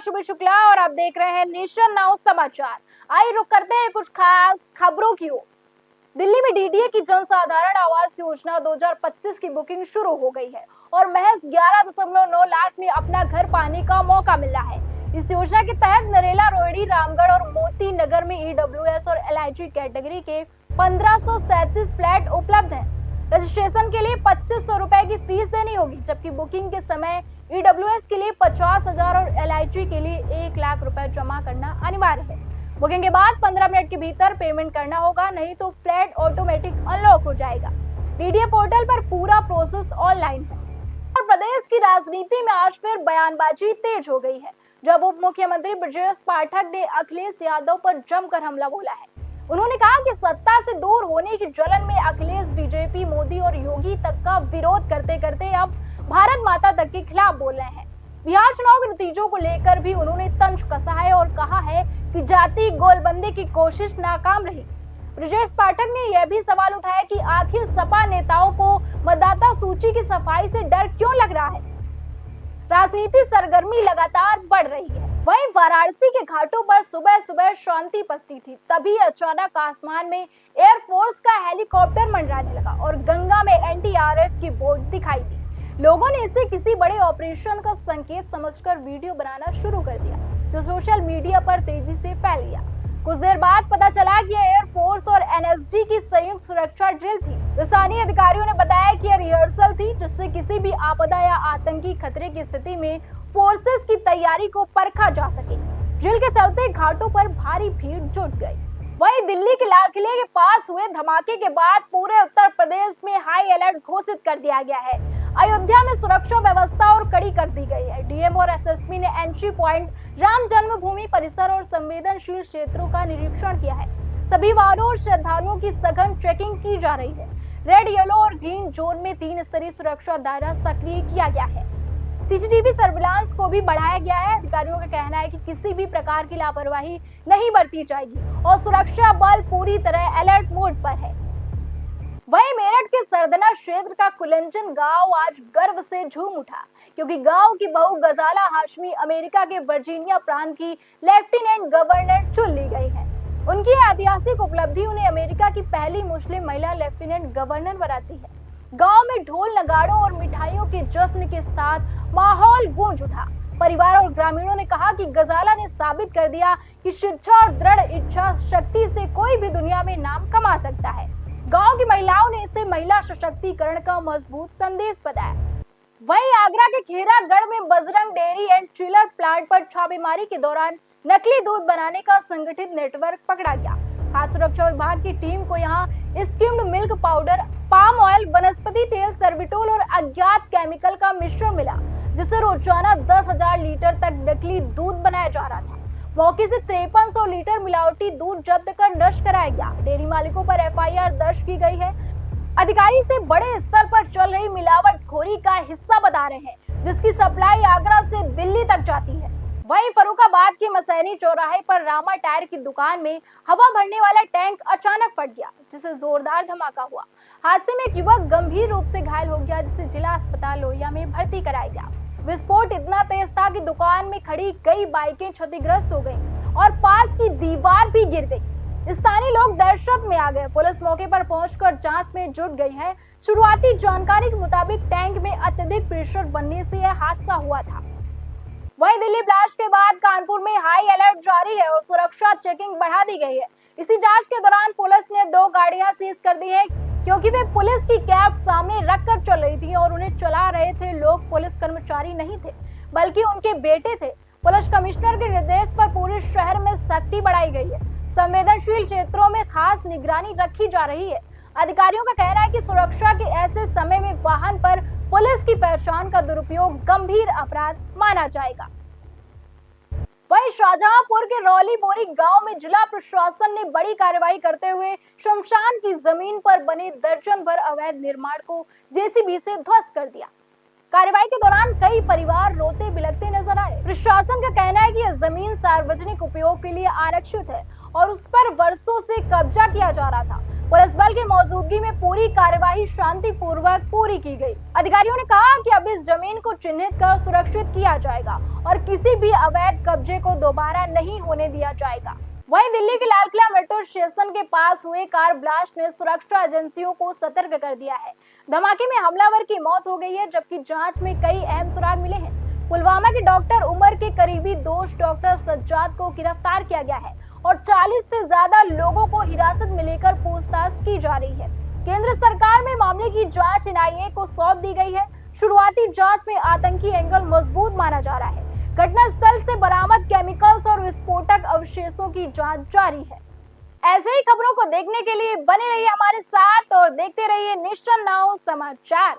शुभ शुक्ला और आप देख रहे हैं नेशन नाउ समाचार। आइए रुक करते हैं कुछ खास खबरों की ओर। दिल्ली में डीडीए की जनसाधारण आवास योजना 2025 की बुकिंग शुरू हो गई है और महज 11.9 लाख में अपना घर पाने का मौका मिला है। इस योजना के तहत नरेला, रोहिणी, रामगढ़ और मोती नगर में ईडब्ल्यूएस और एलआईजी कैटेगरी के 1537 फ्लैट उपलब्ध हैं। रजिस्ट्रेशन के लिए 2500 रुपए की फीस देनी होगी, जबकि बुकिंग के समय ईडब्ल्यूएस के लिए 50,000 और एलआईजी के लिए 1 लाख रुपए जमा करना अनिवार्य है। बुकिंग के बाद 15 मिनट के भीतर पेमेंट करना होगा, नहीं तो फ्लैट ऑटोमेटिक अनलॉक हो जाएगा। डीडीए पोर्टल पर पूरा प्रोसेस ऑनलाइन है। और प्रदेश की राजनीति में आज फिर बयानबाजी तेज हो गई है, जब उप मुख्यमंत्री ब्रजेश पाठक ने अखिलेश यादव पर जमकर हमला बोला है। उन्होंने कहा कि सत्ता से दूर होने की जलन में अखिलेश बीजेपी, मोदी और योगी तक का विरोध करते करते अब भारत माता तक के खिलाफ बोल रहे हैं। बिहार चुनाव के नतीजों को लेकर भी उन्होंने तंज कसा है और कहा है कि जाति गोलबंदी की कोशिश नाकाम रही। ब्रजेश पाठक ने यह भी सवाल उठाया कि आखिर सपा नेताओं को मतदाता सूची की सफाई से डर क्यों लग रहा है। राजनीति सरगर्मी लगातार बढ़ रही है। वहीं वाराणसी के घाटों पर सुबह सुबह शांति पसरी थी, तभी अचानक आसमान में एयरफोर्स का हेलीकॉप्टर मंडराने लगा और गंगा में एनडीआरएफ की बोट दिखाई दी। लोगों ने इसे किसी बड़े ऑपरेशन का संकेत समझकर वीडियो बनाना शुरू कर दिया, जो सोशल मीडिया पर तेजी से फैल गया। कुछ देर बाद पता चला कि एयरफोर्स और एनएसजी की संयुक्त सुरक्षा ड्रिल थी। स्थानीय अधिकारियों ने बताया कि यह रिहर्सल थी, जिससे किसी भी आपदा या आतंकी खतरे की स्थिति में फोर्सेस की तैयारी को परखा जा सके। ड्रिल के चलते घाटों पर भारी भीड़ जुट गई। वहीं दिल्ली के लाल किले के पास हुए धमाके के बाद पूरे उत्तर प्रदेश में हाई अलर्ट घोषित कर दिया गया है। अयोध्या में सुरक्षा व्यवस्था और कड़ी कर दी गई है। डीएम और एसएसपी ने एंट्री पॉइंट, राम जन्मभूमि परिसर और संवेदनशील क्षेत्रों का निरीक्षण किया है। सभी वाहनों और श्रद्धालुओं की सघन चेकिंग की जा रही है। रेड, येलो और ग्रीन जोन में 3 स्तरीय सुरक्षा दायरा सक्रिय किया गया है। सीसीटीवी सर्विलांस को भी बढ़ाया गया है। अधिकारियों का कहना है कि किसी भी प्रकार की लापरवाही नहीं बरती जाएगी और सुरक्षा बल पूरी तरह अलर्ट मोड पर है। वहीं मेरठ के सरदना क्षेत्र का कुलंचन गांव आज गर्व से झूम उठा, क्योंकि गांव की बहू गजाला हाशमी अमेरिका के वर्जीनिया प्रांत की लेफ्टिनेंट गवर्नर चुन ली गई है। उनकी ऐतिहासिक उपलब्धि उन्हें अमेरिका की पहली मुस्लिम महिला लेफ्टिनेंट गवर्नर बनाती है। गांव में ढोल, नगाड़ों और मिठाइयों के जश्न के साथ माहौल गूंज उठा। परिवार और ग्रामीणों ने कहा कि गजाला ने साबित कर दिया कि शिक्षा और दृढ़ इच्छा शक्ति से कोई भी दुनिया में नाम कमा सकता है। गांव की महिलाओं ने इसे महिला सशक्तिकरण का मजबूत संदेश बताया। वहीं आगरा के खेरागढ़ में Bajrang dairy and chiller plant पर छापेमारी के दौरान नकली दूध बनाने का संगठित नेटवर्क पकड़ा गया। खाद्य सुरक्षा विभाग की टीम को यहां skimmed milk powder, palm oil, वनस्पति तेल, सर्विटोल और अज्ञात केमिकल का मिश्रण मिला, जिससे रोजाना 10,000 लीटर तक नकली दूध बनाया जा रहा था। मौके से 5300 लीटर मिलावटी दूध जब्त कर नष्ट कराया गया। डेयरी मालिकों पर एफआईआर दर्ज की गई है। अधिकारी इसे बड़े स्तर पर चल रही मिलावटखोरी का हिस्सा बता रहे हैं, जिसकी सप्लाई आगरा से दिल्ली तक जाती है। वहीं फरुखाबाद के मसैनी चौराहे पर रामा टायर की दुकान में हवा भरने वाला टैंक अचानक फट गया, जिससे जोरदार धमाका हुआ। हादसे में एक युवक गंभीर रूप से घायल हो गया, जिसे जिला अस्पताल लोहिया में भर्ती कराया गया। विस्फोट इतना तेज था कि दुकान में खड़ी कई बाइकें क्षतिग्रस्त हो गईं और पास की दीवार भी गिर गई। स्थानीय लोग दहशत में आ गए। पुलिस मौके पर पहुंचकर जांच में जुट गई है। शुरुआती जानकारी के मुताबिक टैंक में अत्यधिक प्रेशर बनने से यह हादसा हुआ था। वहीं दिल्ली ब्लास्ट के बाद कानपुर में हाई अलर्ट जारी है और सुरक्षा चेकिंग बढ़ा दी गई है। इसी जांच के दौरान पुलिस ने 2 गाड़ियां सीज कर दी है, क्योंकि वे पुलिस की कैब सामने रखकर चल रही थी और उन्हें चला रहे थे लोग पुलिस कर्मचारी नहीं थे, बल्कि उनके बेटे थे। पुलिस कमिश्नर के निर्देश पर पूरे शहर में सख्ती बढ़ाई गई है। संवेदनशील क्षेत्रों में खास निगरानी रखी जा रही है। अधिकारियों का कहना है कि सुरक्षा के ऐसे समय में वाहन पर पुलिस की पहचान का दुरुपयोग गंभीर अपराध माना जाएगा। वहीं शाहजहांपुर के रौली बोरी गांव में जिला प्रशासन ने बड़ी कार्रवाई करते हुए शमशान की जमीन पर बने दर्जन भर अवैध निर्माण को जेसीबी से ध्वस्त कर दिया। कार्रवाई के दौरान कई परिवार रोते बिलखते नजर आए। प्रशासन का कहना है कि यह जमीन सार्वजनिक उपयोग के लिए आरक्षित है और उस पर वर्षों से कब्जा किया जा रहा था। पुलिस बल के मौजूदगी में पूरी कार्यवाही शांतिपूर्वक पूरी की गई। अधिकारियों ने कहा कि अब इस जमीन को चिन्हित कर सुरक्षित किया जाएगा और किसी भी अवैध कब्जे को दोबारा नहीं होने दिया जाएगा। वहीं दिल्ली के लाल किला मेट्रो स्टेशन के पास हुए कार ब्लास्ट ने सुरक्षा एजेंसियों को सतर्क कर दिया है। धमाके में हमलावर की मौत हो गई है, जबकि जांच में कई अहम सुराग मिले हैं। पुलवामा के डॉक्टर उमर के करीबी दोस्त डॉक्टर सज्जाद को गिरफ्तार किया गया है और 40 से ज्यादा लोगों को हिरासत में लेकर पूछताछ की जा रही है। केंद्र सरकार में मामले की जांच एनआईए को सौंप दी गई है। शुरुआती जांच में आतंकी एंगल मजबूत माना जा रहा है। घटनास्थल से बरामद केमिकल्स और विस्फोटक अवशेषों की जांच जारी है। ऐसे ही खबरों को देखने के लिए बने रहिए हमारे साथ और देखते रहिए नेशन नाउ समाचार।